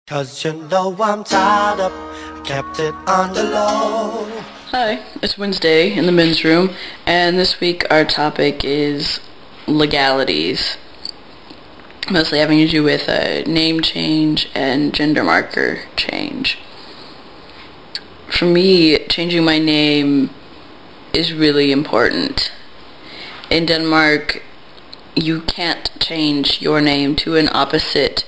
'Cause you know I'm tied up, I kept it on the low. Hi, it's Wednesday in the men's room, and this week our topic is legalities. Mostly having to do with a name change and gender marker change. For me, changing my name is really important. In Denmark, you can't change your name to an opposite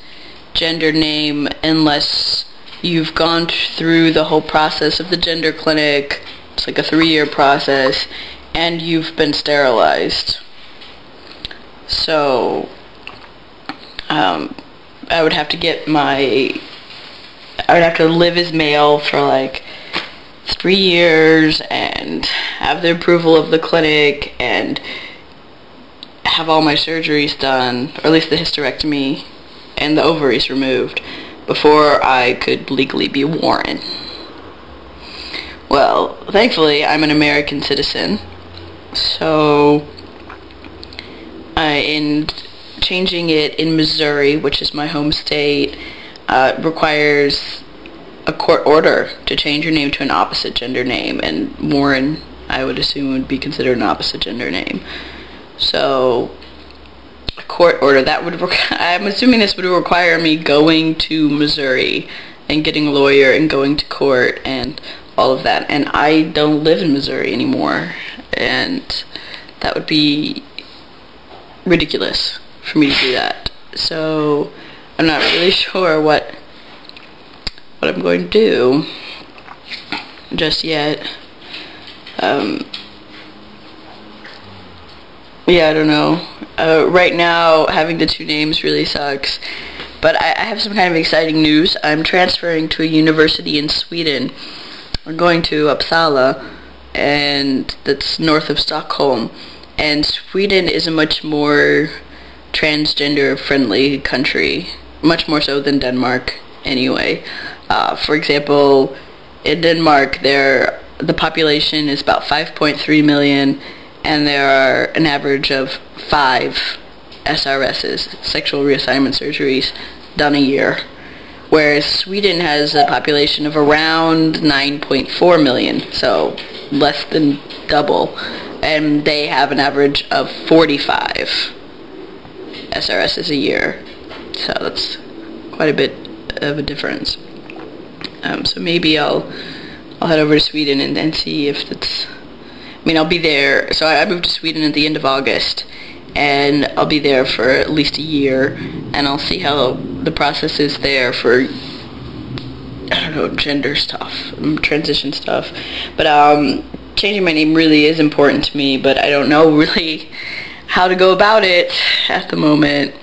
gender name unless you've gone through the whole process of the gender clinic. It's like a 3-year process, and you've been sterilized. So I would have to live as male for like 3 years and have the approval of the clinic and have all my surgeries done, or at least the hysterectomy and the ovaries removed, before I could legally be Warren. Well, thankfully I'm an American citizen, so in changing it in Missouri, which is my home state, requires a court order to change your name to an opposite gender name, and Warren, I would assume, would be considered an opposite gender name. So a court order, that would I'm assuming this would require me going to Missouri and getting a lawyer and going to court and all of that, and I don't live in Missouri anymore, and that would be ridiculous for me to do that. So I'm not really sure what I'm going to do just yet. Yeah, I don't know. Right now, having the two names really sucks. But I have some kind of exciting news. I'm transferring to a university in Sweden. I'm going to Uppsala, and that's north of Stockholm. And Sweden is a much more transgender-friendly country. Much more so than Denmark, anyway. For example, in Denmark, the population is about 5.3 million, and there are an average of 5 SRSs, sexual reassignment surgeries, done a year. Whereas Sweden has a population of around 9.4 million, so less than double. And they have an average of 45 SRSs a year. So that's quite a bit of a difference. So maybe I'll head over to Sweden and see if it's... I mean, I'll be there. So I moved to Sweden at the end of August, and I'll be there for at least a year, and I'll see how the process is there for, I don't know, gender stuff, transition stuff. But changing my name really is important to me, but I don't know really how to go about it at the moment.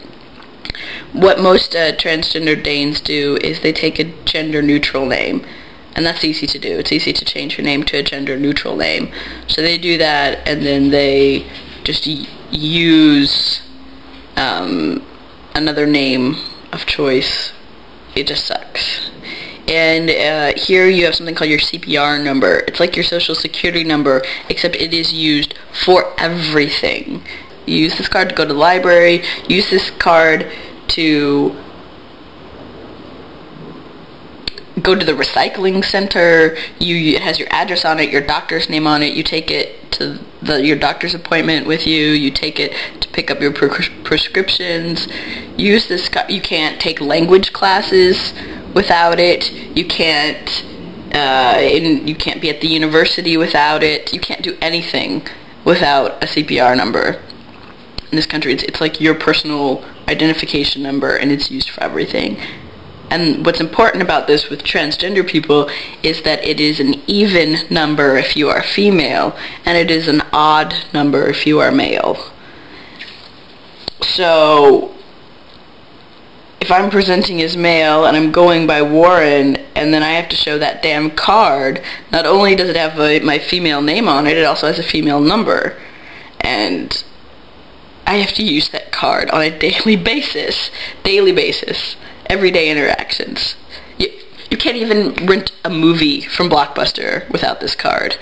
What most transgender Danes do is they take a gender-neutral name. And that's easy to do. It's easy to change your name to a gender-neutral name. So they do that, and then they just use another name of choice. It just sucks. And here you have something called your CPR number. It's like your social security number, except it is used for everything. You use this card to go to the library. Use this card to go to the recycling center. It has your address on it, your doctor's name on it. You take it to your doctor's appointment with you. You take it to pick up your prescriptions. Use this. You can't take language classes without it. You can't. You can't be at the university without it. You can't do anything without a CPR number. In this country, it's like your personal identification number, and it's used for everything. And what's important about this with transgender people is that it is an even number if you are female, and it is an odd number if you are male. So if I'm presenting as male and I'm going by Warren, and then I have to show that damn card, not only does it have my female name on it, it also has a female number. And I have to use that card on a daily basis. Everyday interactions. You can't even rent a movie from Blockbuster without this card,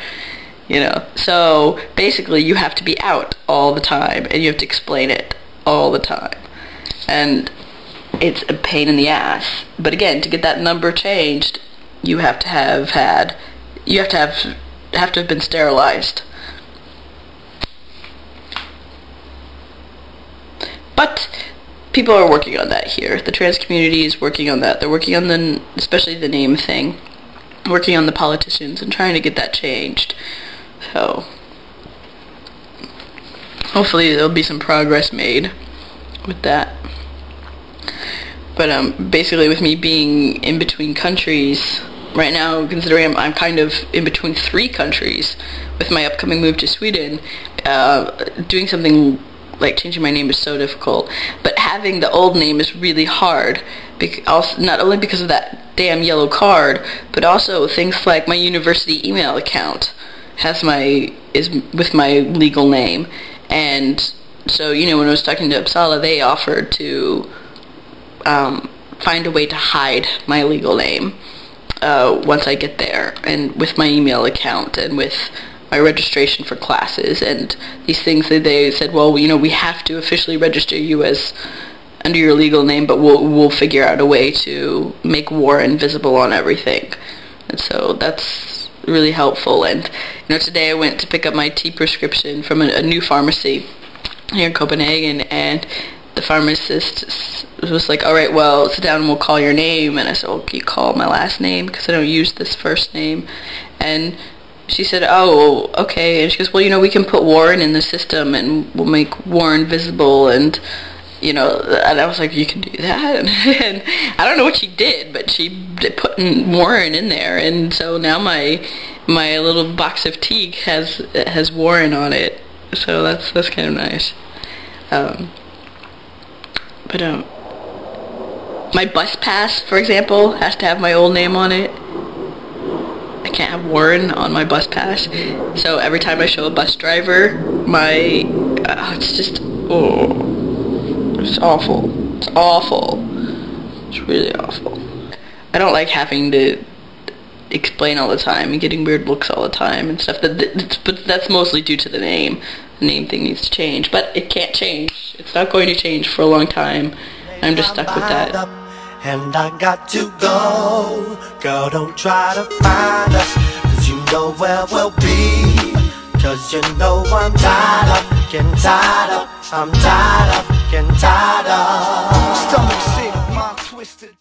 you know. So basically you have to be out all the time, and you have to explain it all the time. And it's a pain in the ass. But again, to get that number changed, you have to have been sterilized. But people are working on that here. The trans community is working on that. They're working on especially the name thing, working on the politicians and trying to get that changed. So hopefully there'll be some progress made with that. But basically, with me being in between countries right now, considering I'm kind of in between 3 countries with my upcoming move to Sweden, doing something like changing my name is so difficult. But having the old name is really hard, not only because of that damn yellow card, but also things like my university email account is with my legal name. And so, when I was talking to Uppsala, they offered to find a way to hide my legal name once I get there, and with my email account and with my registration for classes and these things. That they said, well, we have to officially register you as under your legal name, but we'll figure out a way to make Warren visible on everything. And so that's really helpful. And today I went to pick up my tea prescription from a new pharmacy here in Copenhagen, and the pharmacist was like, alright, well, sit down and we'll call your name. And I said, well, can you call my last name, because I don't use this first name? And she said, oh, okay. And she goes, well, we can put Warren in the system and we'll make Warren visible. And and I was like, you can do that? And I don't know what she did, but she put Warren in there, and so now my little box of tea has Warren on it. So that's kind of nice. But my bus pass, for example, has to have my old name on it. I can't have Warren on my bus pass. So every time I show a bus driver, it's awful. It's awful. It's really awful. I don't like having to explain all the time and getting weird looks all the time and stuff. But that's mostly due to the name. The name thing needs to change, but it can't change. It's not going to change for a long time. I'm just stuck with that. And I got to go. Girl, don't try to find us, 'cause you know where we'll be. 'Cause I'm tired of getting tired of. I'm tired of getting tired of. Stomach sick, mind twisted.